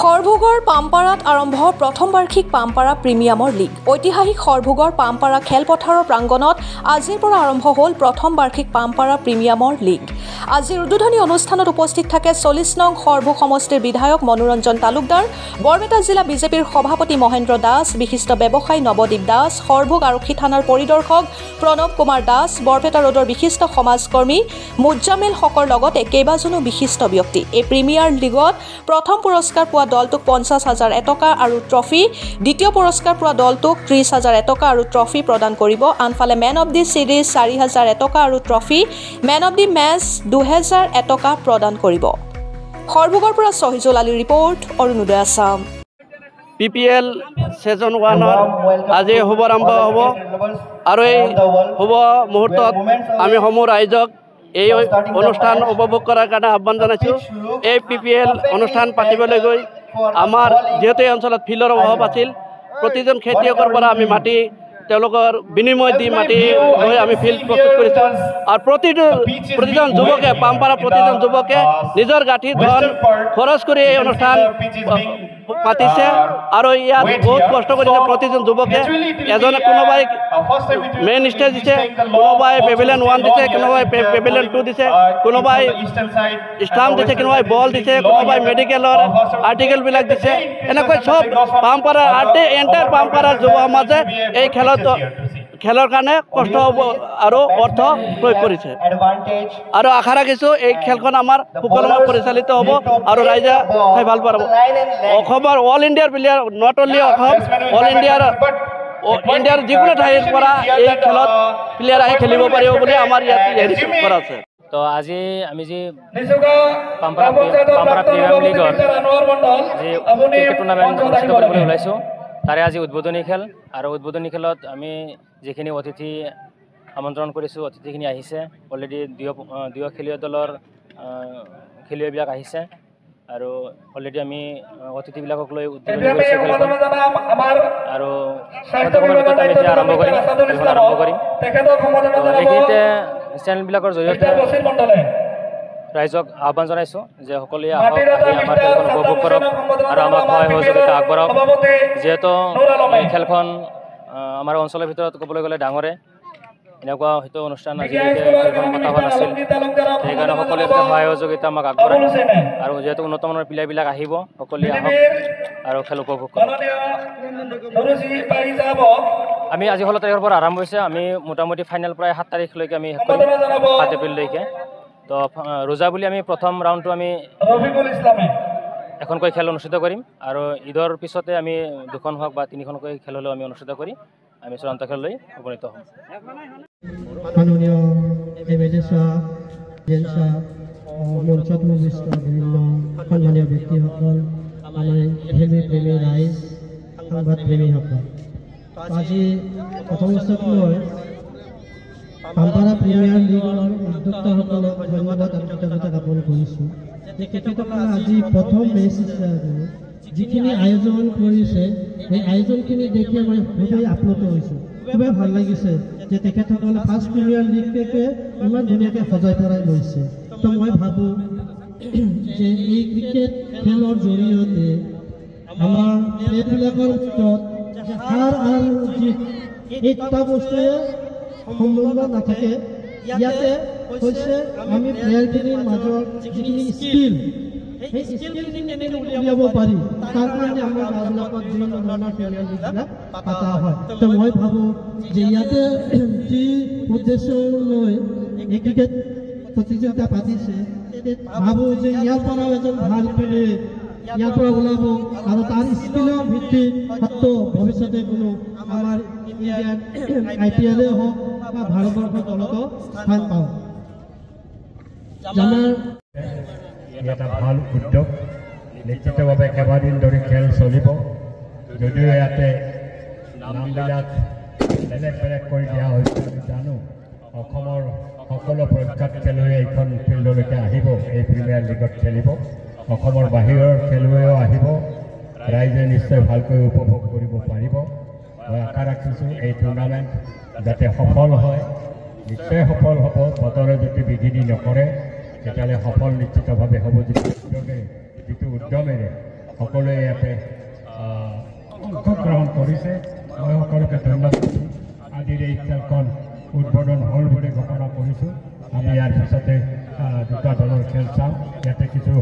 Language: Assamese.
সৰভোগৰ পামপাৰাত আৰম্ভ প্ৰথম বাৰ্ষিক পামপাৰা প্ৰিমিয়ামৰ লীগ। ঐতিহাসিক সৰভোগৰ পামপাৰা খেলপথাৰৰ প্ৰাংগণত আজিৰ পৰা আৰম্ভ হ'ল প্ৰথম বাৰ্ষিক পামপাৰা প্ৰিমিয়ামৰ লীগ। আজিৰ উদ্বোধনী অনুষ্ঠানত উপস্থিত থাকে ৪০ নং সৰভোগ সমষ্টিৰ বিধায়ক মনোৰঞ্জন তালুকদাৰ, বৰপেটা জিলা বিজেপিৰ সভাপতি মহেন্দ্ৰ দাস, বিশিষ্ট ব্যৱসায়ী নৱদ্বীপ দাস, সৰভোগ আৰক্ষী থানাৰ পৰিদৰ্শক প্ৰণৱ কুমাৰ দাস, বৰপেটা ৰোডৰ বিশিষ্ট সমাজকৰ্মী মুজামিল হকৰ লগতে কেইবাজনো বিশিষ্ট ব্যক্তি। এই প্ৰিমিয়াৰ লীগত প্ৰথম পুৰস্কাৰ পোৱা দলটোক ৫০,০০০ টকা আৰু ট্ৰফি, দ্বিতীয় পুৰস্কাৰ পোৱা দলটোক ৩০,০০০ টকা আৰু ট্ৰফি প্ৰদান কৰিব। আনফালে মেন অৱ দি ছিৰিজ ৪,০০০ টকা আৰু trophy, man of the match ২,০০০ টকা প্ৰদান কৰিব। সৰভোগৰ পৰা শহীদুল আলীৰ report, Arunoday Assam. PPL season 1ৰ আজি শুভাৰম্ভ হ'ব আৰু এই শুভ মুহূৰ্তত আমি সমূহ ৰাইজক এই অনুষ্ঠান উপভোগ কৰাৰ কাৰণে আহ্বান জনাইছোঁ। এই PPL অনুষ্ঠান পাতিবলৈ গৈ আমাৰ যিহেতু এই অঞ্চলত ফিল্ডৰ অভাৱ আছিল, প্ৰতিজন খেতিয়কৰ পৰা আমি মাটি তেওঁলোকৰ বিনিময় দি মাটি লৈ আমি ফিল্ড প্ৰস্তুত কৰিছোঁ। আৰু প্ৰতিজন যুৱকে পামপাৰা প্ৰতিজন যুৱকে নিজৰ গাঁঠি ধন খৰচ কৰি এই অনুষ্ঠান পাতিছে আৰু ইয়াত বহুত কষ্ট কৰিছে প্ৰতিজন যুৱকে। এজনে কোনোবাই মেইন ষ্টেজ দিছে, কোনোবাই পেভিলিয়ন 1 দিছে, কোনোবাই পেভিলিয়ন 2 দিছে, কোনোবাই ষ্টাম্প দিছে, কোনোবাই বল দিছে, কোনোবাই মেডিকেলৰ আৰ্টিকেলবিলাক দিছে। এনেকৈ চব পামপাৰা এণ্টায়াৰ পামপাৰাৰ যুৱ সমাজে এই খেলৰ কাৰণে কষ্ট আৰু অৰ্থ প্ৰয়োগ কৰিছে আৰু আশা ৰাখিছোঁ এই খেলখন আমাৰ সুকলমে পৰিচালিত হ'ব আৰু ৰাইজে চাই ভাল পাব। অসমৰ অল ইণ্ডিয়াৰ player, not only Assam, all ইণ্ডিয়াৰ যিকোনো ঠাইৰ পৰা এই খেলত প্লেয়াৰ আহি খেলিব পাৰিব বুলি আমাৰ ইয়াত হেৰি কৰা আছে। তো আজি আমি যি পামপাৰা প্ৰিমিয়াম লীগৰ যি ক্ৰিকেট টুৰ্ণামেণ্ট অনুষ্ঠিত কৰিবলৈ ওলাইছোঁ, তাৰে আজি উদ্বোধনী খেল। আৰু উদ্বোধনী খেলত আমি যিখিনি অতিথি আমন্ত্ৰণ কৰিছোঁ, অতিথিখিনি আহিছে। অলৰেডি দুয়ো খেলুৱৈ দলৰ খেলুৱৈবিলাক আহিছে আৰু অলৰেডি আমি অতিথিবিলাকক লৈ উদ্বোধনী কৰিছোঁ খেলখন। আৰু সময়ৰ ভিতৰত আমি এতিয়া খেলখন আৰম্ভ কৰিম। এইখিনিতে চেনেলবিলাকৰ জৰিয়তে ৰাইজক আহ্বান জনাইছোঁ যে সকলোৱে আহক, আহি আমাৰ খেলখন উপভোগ কৰক আৰু আমাক সহায় সহযোগিতা আগবঢ়াওক। যিহেতু এই খেলখন আমাৰ অঞ্চলৰ ভিতৰত ক'বলৈ গ'লে ডাঙৰে, এনেকুৱা হয়তো অনুষ্ঠান আজিলৈকে খেলখন পতা হোৱা নাছিল। সেইকাৰণে সকলোৱে সহায় সহযোগিতা আমাক আগবঢ়ায় আৰু যিহেতু উন্নতমানৰ প্লেয়াৰবিলাক আহিব, সকলোৱে আহক আৰু খেল উপভোগ কৰক। আমি আজি 16 তাৰিখৰ পৰা আৰম্ভ হৈছে। আমি মোটামুটি ফাইনেল প্ৰায় 7 তাৰিখলৈকে আমি শেষ কৰিম, 7 এপ্ৰিললৈকে। তো ৰোজা বুলি আমি প্ৰথম ৰাউণ্ডটো আমি এখনকৈ খেল অনুষ্ঠিত কৰিম আৰু ঈদৰ পিছতে আমি 2খন হওক বা 3খনকৈ খেল হ'লেও আমি অনুষ্ঠিত কৰি আমি চূড়ান্ত খেললৈ উপনীত হ'ম। মাননীয় MLA সাহেব, জেন সাহেব, মঞ্চত উপস্থিত বিভিন্ন সন্মানীয় ব্যক্তিসকল, আমাৰ খেলুৱৈ ৰাইজ, সংবাদ প্ৰেমীসকল, আজি প্ৰথম অৱস্থাত পামপাৰা প্ৰিমিয়াৰ লীগৰ উদ্যোক্তাসকলক ধন্যবাদ আৰু কৃতজ্ঞতা জ্ঞাপন কৰিছোঁ যে তেখেতসকলে আজি প্ৰথম মেচ হিচাপে যিখিনি আয়োজন কৰিছে, সেই আয়োজনখিনি দেখি মই খুবেই আপ্লুত হৈছোঁ। খুবেই ভাল লাগিছে যে তেখেতসকলে ফাৰ্ষ্ট প্ৰিমিয়াৰ লীগকে ইমান ধুনীয়াকৈ সজাই পৰাই লৈছে। তো মই ভাবোঁ যে এই ক্ৰিকেট খেলৰ জৰিয়তে আমাৰ প্লেয়াৰবিলাকৰ ভিতৰত হাৰ আৰু জিত এই দুটা বস্তুৱে সম্বন্ধ নাথাকে। ইয়াতে হৈছে আমি প্লেয়াৰখিনিৰ মাজত যিখিনি স্কিল, সেই স্কিলখিনি কেনেকৈ উলিয়াব পাৰি, তাৰ কাৰণে আমাৰ গাঁওবিলাকত বিভিন্ন ধৰণৰ প্ৰিমিয়াৰ লীগবিলাক পতা হয়। তো মই ভাবোঁ যে ইয়াতে যি উদ্দেশ্য লৈ এই ক্ৰিকেট প্ৰতিযোগিতা পাতিছে, ভাবোঁ যে ইয়াৰ পৰাও এজন ভাল প্লেয়াৰ ইয়াৰ পৰা ওলাব আৰু তাৰ স্কিলৰ ভিত্তিত হয়তো ভৱিষ্যতে কোনো আমাৰ ইণ্ডিয়ান IPL হওক বা ভাৰতবৰ্ষৰ দলতো স্থান পাওঁ। এটা ভাল উদ্যোগ, নিশ্চিতভাৱে কেইবাদিন ধৰি খেল চলিব। যদিও ইয়াতে নামবিলাক বেলেগ বেলেগ কৰি দিয়া হৈছে, আমি জানো অসমৰ সকলো প্ৰখ্যাত খেলুৱৈ এইখন ফিল্ডলৈকে আহিব, এই প্ৰিমিয়াৰ লীগত খেলিব। অসমৰ বাহিৰৰ খেলুৱৈও আহিব, ৰাইজে নিশ্চয় ভালকৈ উপভোগ কৰিব পাৰিব। মই আশা ৰাখিছোঁ এই টুৰ্ণামেণ্ট যাতে সফল হয়, নিশ্চয় সফল হ'ব। বতৰে যদি বিঘিনি নকৰে তেতিয়াহ'লে সফল নিশ্চিতভাৱে হ'ব। যিটো উদ্যমেৰে সকলোৱে ইয়াতে অংশগ্ৰহণ কৰিছে মই সকলোকে ধন্যবাদ দিছোঁ আজিৰ এই খেলখন উদ্বোধন হ'ল বুলি ঘোষণা কৰিছোঁ আমি ইয়াৰ পিছতে দুটা দলৰ খেল চাওঁ ইয়াতে কিছু